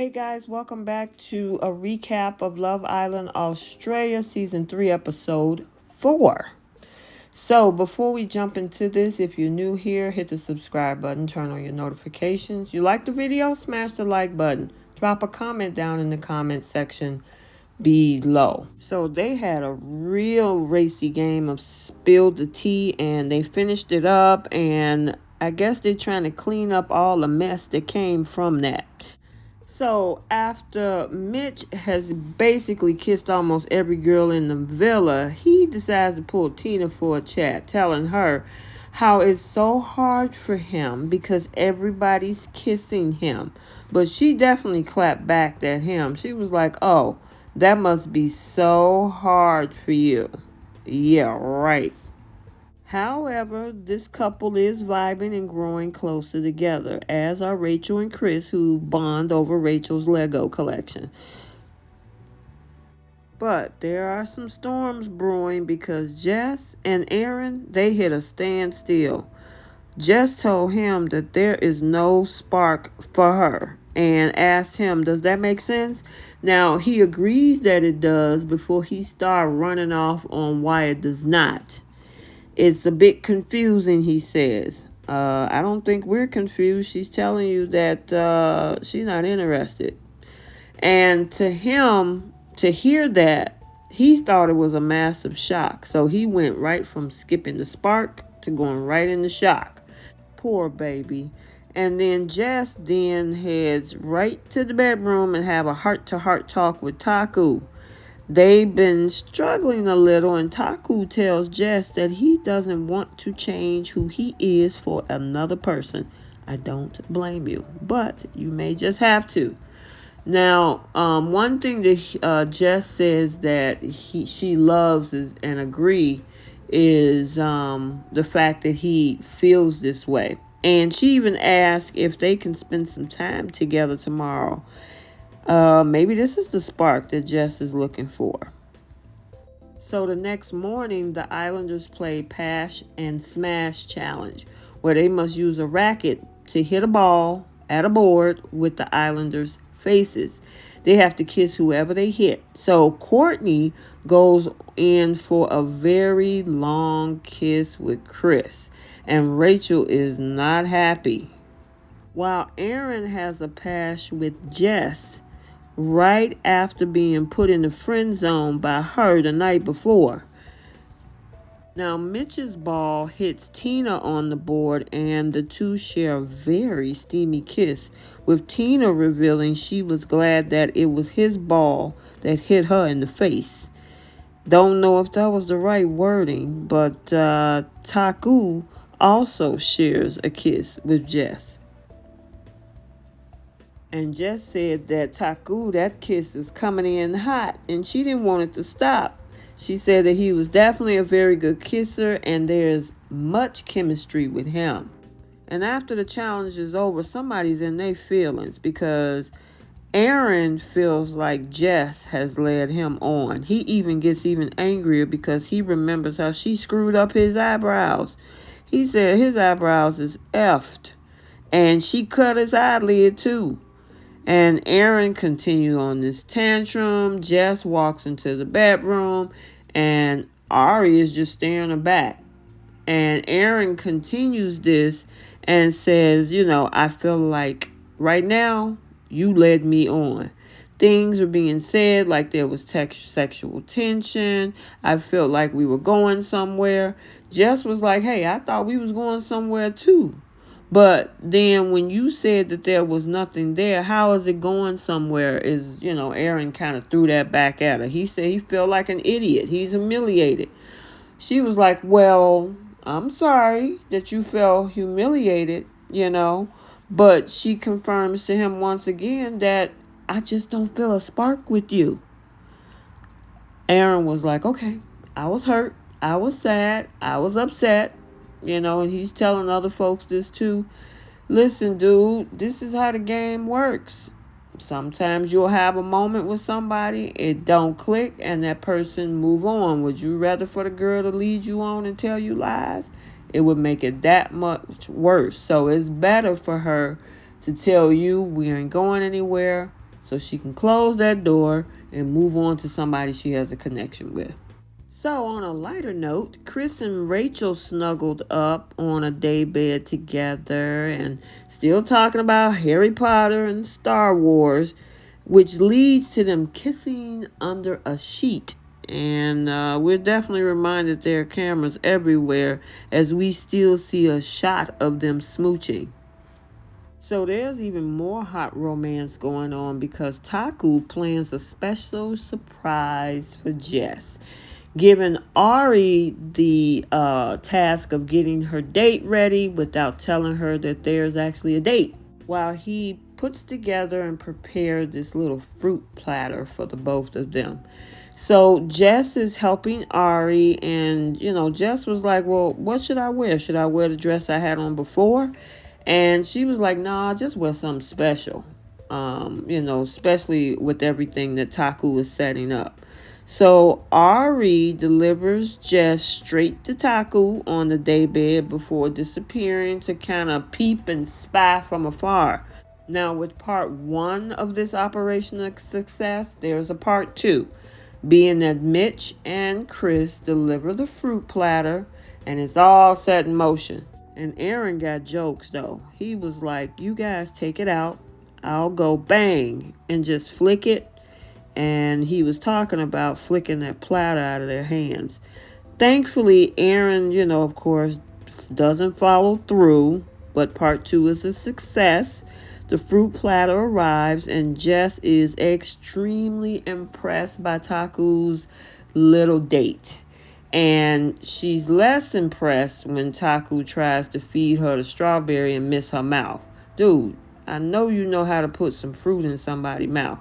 Hey guys, welcome back to a recap of Love Island Australia Season 3, Episode 4. So, before we jump into this, if you're new here, hit the subscribe button, turn on your notifications. You like the video? Smash the like button. Drop a comment down in the comment section below. So, they had a real racy game of Spill the Tea, and they finished it up, and I guess they're trying to clean up all the mess that came from that. So after Mitch has basically kissed almost every girl in the villa, he decides to pull Tina for a chat, telling her how it's so hard for him because everybody's kissing him. But she definitely clapped back at him. She was like, "Oh, that must be so hard for you." Yeah, right. However, this couple is vibing and growing closer together, as are Rachel and Chris, who bond over Rachel's Lego collection. But there are some storms brewing because Jess and Aaron, they hit a standstill. Jess told him that there is no spark for her and asked him, does that make sense? Now, he agrees that it does before he starts running off on why it does not. It's a bit confusing, he says. I don't think we're confused. She's telling you that she's not interested. And to him, to hear that, he thought it was a massive shock. So he went right from skipping the spark to going right into shock. Poor baby. And then Jess then heads right to the bedroom and have a heart-to-heart talk with Taku. They've been struggling a little, and Taku tells Jess that he doesn't want to change who he is for another person. I don't blame you, but you may just have to. Now, one thing that Jess says that she loves and agree is the fact that he feels this way. And she even asks if they can spend some time together tomorrow. Maybe this is the spark that Jess is looking for. So the next morning, the Islanders play Pass and Smash Challenge, where they must use a racket to hit a ball at a board with the Islanders' faces. They have to kiss whoever they hit. So Courtney goes in for a very long kiss with Chris, and Rachel is not happy. While Aaron has a pass with Jess, right after being put in the friend zone by her the night before. Now, Mitch's ball hits Tina on the board, and the two share a very steamy kiss, with Tina revealing she was glad that it was his ball that hit her in the face. Don't know if that was the right wording, but Taku also shares a kiss with Jess. And Jess said that Taku, that kiss is coming in hot, and she didn't want it to stop. She said that he was definitely a very good kisser, and there's much chemistry with him. And after the challenge is over, somebody's in their feelings because Aaron feels like Jess has led him on. He even gets even angrier because he remembers how she screwed up his eyebrows. He said his eyebrows is effed, and she cut his eyelid too. And Aaron continues on this tantrum. Jess walks into the bedroom, and Ari is just staring her back. And Aaron continues this and says, I feel like right now you led me on. Things were being said like there was sexual tension. I felt like we were going somewhere. Jess was like, hey, I thought we was going somewhere too. But then when you said that there was nothing there, how is it going somewhere? Aaron kind of threw that back at her. He said he felt like an idiot. He's humiliated. She was like, well, I'm sorry that you felt humiliated, But she confirms to him once again that I just don't feel a spark with you. Aaron was like, okay, I was hurt. I was sad. I was upset. And he's telling other folks this too. Listen, dude, this is how the game works. Sometimes you'll have a moment with somebody, it don't click, and that person move on. Would you rather for the girl to lead you on and tell you lies? It would make it that much worse. So it's better for her to tell you we ain't going anywhere. so she can close that door and move on to somebody she has a connection with. So, on a lighter note, Chris and Rachel snuggled up on a daybed together and still talking about Harry Potter and Star Wars, which leads to them kissing under a sheet. And we're definitely reminded there are cameras everywhere as we still see a shot of them smooching. So there's even more hot romance going on because Taku plans a special surprise for Jess, giving Ari the task of getting her date ready without telling her that there's actually a date, while he puts together and prepared this little fruit platter for the both of them. So Jess is helping Ari, and Jess was like, well, what should I wear? Should I wear the dress I had on before? And she was like, nah, just wear something special. Especially with everything that Taku is setting up. So Ari delivers Jess straight to Taku on the daybed before disappearing to kind of peep and spy from afar. Now, with part one of this operation of success, there's a part two, being that Mitch and Chris deliver the fruit platter and it's all set in motion. And Aaron got jokes though. He was like, you guys take it out, I'll go bang and just flick it. And he was talking about flicking that platter out of their hands. Thankfully, Aaron, of course, doesn't follow through, but part two is a success. The fruit platter arrives, and Jess is extremely impressed by Taku's little date. And she's less impressed when Taku tries to feed her the strawberry and miss her mouth. Dude, I know you know how to put some fruit in somebody's mouth.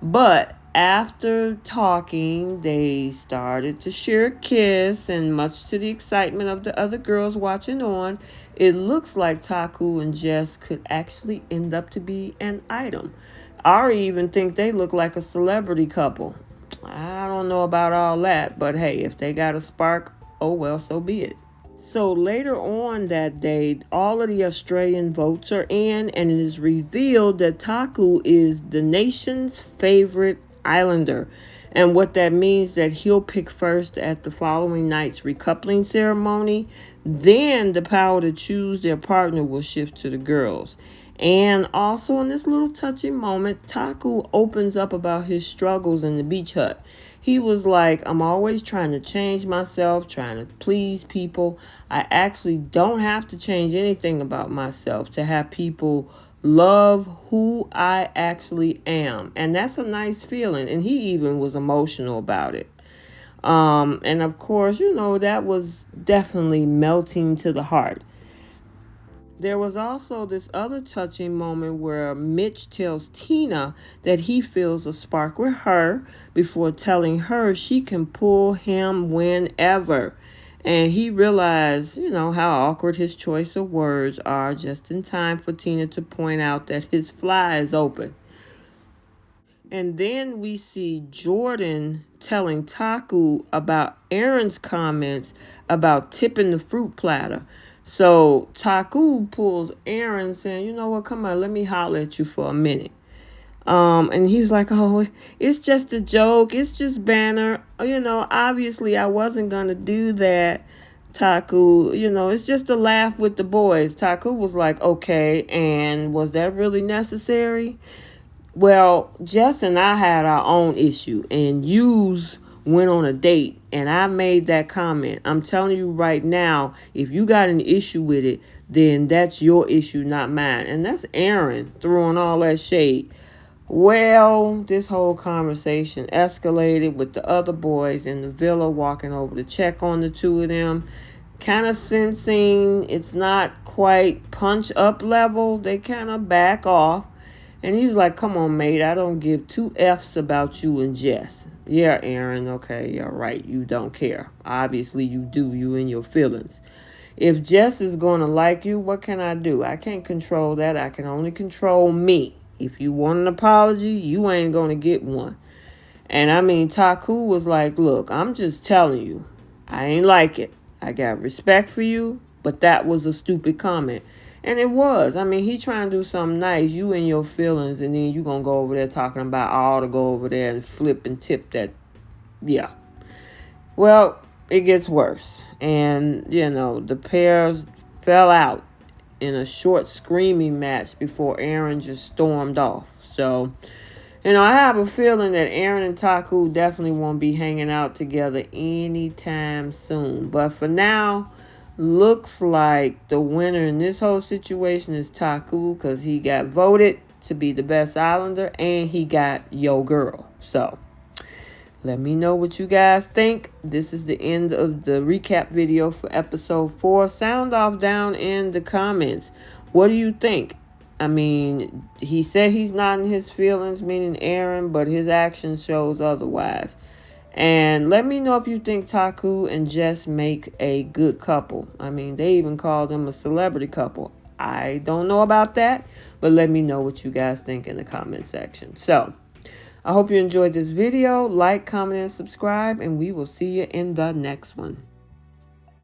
But after talking, they started to share a kiss, and much to the excitement of the other girls watching on, it looks like Taku and Jess could actually end up to be an item. Ari even think they look like a celebrity couple. I don't know about all that, but hey, if they got a spark, oh well, so be it. So later on that day, all of the Australian votes are in, and it is revealed that Taku is the nation's favorite islander. And what that means that he'll pick first at the following night's recoupling ceremony. Then the power to choose their partner will shift to the girls. And also in this little touching moment, Taku opens up about his struggles in the beach hut. He was like, I'm always trying to change myself, trying to please people. I actually don't have to change anything about myself to have people love who I actually am. And that's a nice feeling. And he even was emotional about it. And of course, that was definitely melting to the heart. There was also this other touching moment where Mitch tells Tina that he feels a spark with her before telling her she can pull him whenever. And he realized, how awkward his choice of words are just in time for Tina to point out that his fly is open. And then we see Jordan telling Taku about Aaron's comments about tipping the fruit platter. So Taku pulls Aaron saying, you know what, come on, let me holler at you for a minute. And he's like, oh, it's just a joke. It's just banter. Obviously I wasn't going to do that, Taku. It's just a laugh with the boys. Taku was like, okay, and was that really necessary? Well, Jess and I had our own issue, and yous went on a date, and I made that comment. I'm telling you right now, if you got an issue with it, then that's your issue, not mine. And that's Aaron throwing all that shade. Well, this whole conversation escalated with the other boys in the villa walking over to check on the two of them. Kind of sensing it's not quite punch up level, they kind of back off. And he was like, come on, mate, I don't give two F's about you and Jess. Yeah, Aaron, okay, you're right, you don't care. Obviously, you do, you and your feelings. If Jess is going to like you, what can I do? I can't control that. I can only control me. If you want an apology, you ain't going to get one. And I mean, Taku was like, look, I'm just telling you, I ain't like it. I got respect for you, but that was a stupid comment. And it was. I mean, he trying to do something nice. You in your feelings, and then you going to go over there talking about I ought to go over there and flip and tip that. Yeah. Well, it gets worse. And, the pairs fell out in a short screaming match before Aaron just stormed off. So, I have a feeling that Aaron and Taku definitely won't be hanging out together anytime soon. But for now, looks like the winner in this whole situation is Taku, because he got voted to be the best Islander and he got Yo Girl. So, let me know what you guys think. This is the end of the recap video for episode 4. Sound off down in the comments. What do you think? I mean, he said he's not in his feelings, meaning Aaron, but his action shows otherwise. And let me know if you think Taku and Jess make a good couple. I mean, they even call them a celebrity couple. I don't know about that, but let me know what you guys think in the comment section. So, I hope you enjoyed this video. Like, comment, and subscribe, and we will see you in the next one.